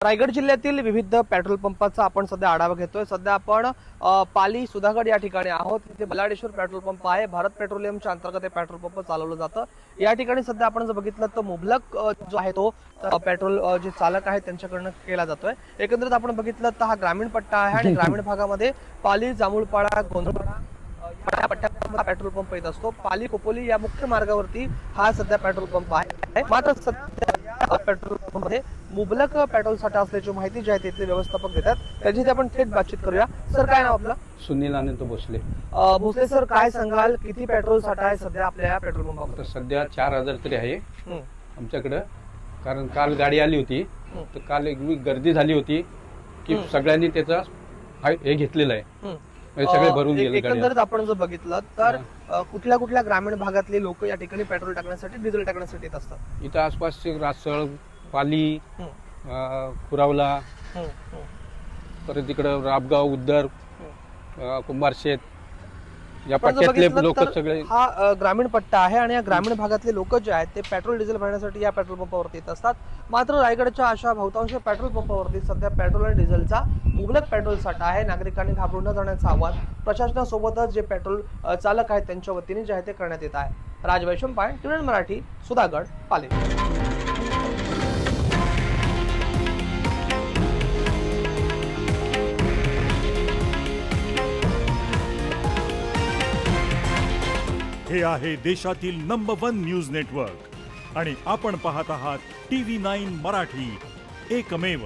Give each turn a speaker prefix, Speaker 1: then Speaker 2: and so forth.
Speaker 1: रायगड जिल्ह्यातील विविध पेट्रोल पंपाचा आपण सध्या आढावा घेतोय। सध्या आपण पाली सुधागड या ठिकाणी आहोत। इथे बलाडेश्वर पेट्रोल पंप आहे। भारत पेट्रोलियमच्या अंतर्गत हे पेट्रोल पंप चालवलं जातं। या ठिकाणी सध्या आपण जर बघितलं तर मुबलक जो आहे तो पेट्रोल जे चालक आहेत त्यांच्याकडनं केला जातोय। एकंदरीत आपण बघितलं तर हा ग्रामीण पट्टा आहे आणि ग्रामीण भागामध्ये पाली, जांभूळपाडा, गोंधळपाडा या पट्ट्यामध्ये पेट्रोल पंप येत असतो। पाली खोपोली या मुख्य मार्गावरती हा सध्या पेट्रोल पंप आहे। मात्र सध्या पेट्रोल पंपमध्ये मुबलक पेट्रोल साठा असल्याची माहिती जी आहे तिथले व्यवस्थापक देतात। त्याची आपण थेट बातचीत करूया। सर, काय नाव आपलं?
Speaker 2: सुनील आनंद भोसले।
Speaker 1: भोसले सर, काय सांगाल, किती पेट्रोल साठा आहे सध्या आपल्या पेट्रोल पंपावर?
Speaker 2: सध्या 4000 तरी आहे आमच्याकडे। कारण काल गाडी आली होती तर काल एक गर्दी झाली होती की सगळ्यांनी त्याचा हे घेतलेला आहे। सगळे भरून गेले।
Speaker 1: एकंदरीत आपण जर बघितलं तर कुठल्या कुठल्या ग्रामीण भागातले लोक या ठिकाणी पेट्रोल टाकण्यासाठी, डिझेल टाकण्यासाठी येत असतात?
Speaker 2: इथं आसपासचे रासळ, पाली, कुरावला, परत इकडं राबगाव, उद्दर, कुंभारशेत या पट्ट्यातले लोक सगळे।
Speaker 1: हा ग्रामीण पट्टा आहे आणि या ग्रामीण भागातले लोक जे आहेत ते पेट्रोल डिझेल भरण्यासाठी या पेट्रोल पंपावरती येत असतात। मात्र रायगडच्या अशा बहुतांश पेट्रोल पंपावरती सध्या पेट्रोल आणि डिझेलचा मुबलक पेट्रोल साठा आहे। नागरिकांनी घाबरून न जाण्याचं आवाहन प्रशासनासोबतच जे पेट्रोल चालक आहेत त्यांच्या वतीने जे आहे ते करण्यात येत आहे। राज वैशंपाय, टीव्ही मराठी, सुधागड, पाली।
Speaker 3: हे आहे देशातील नंबर 1 न्यूज नेटवर्क आणि आपण पाहत आहात TV9 मराठी, एकमेव।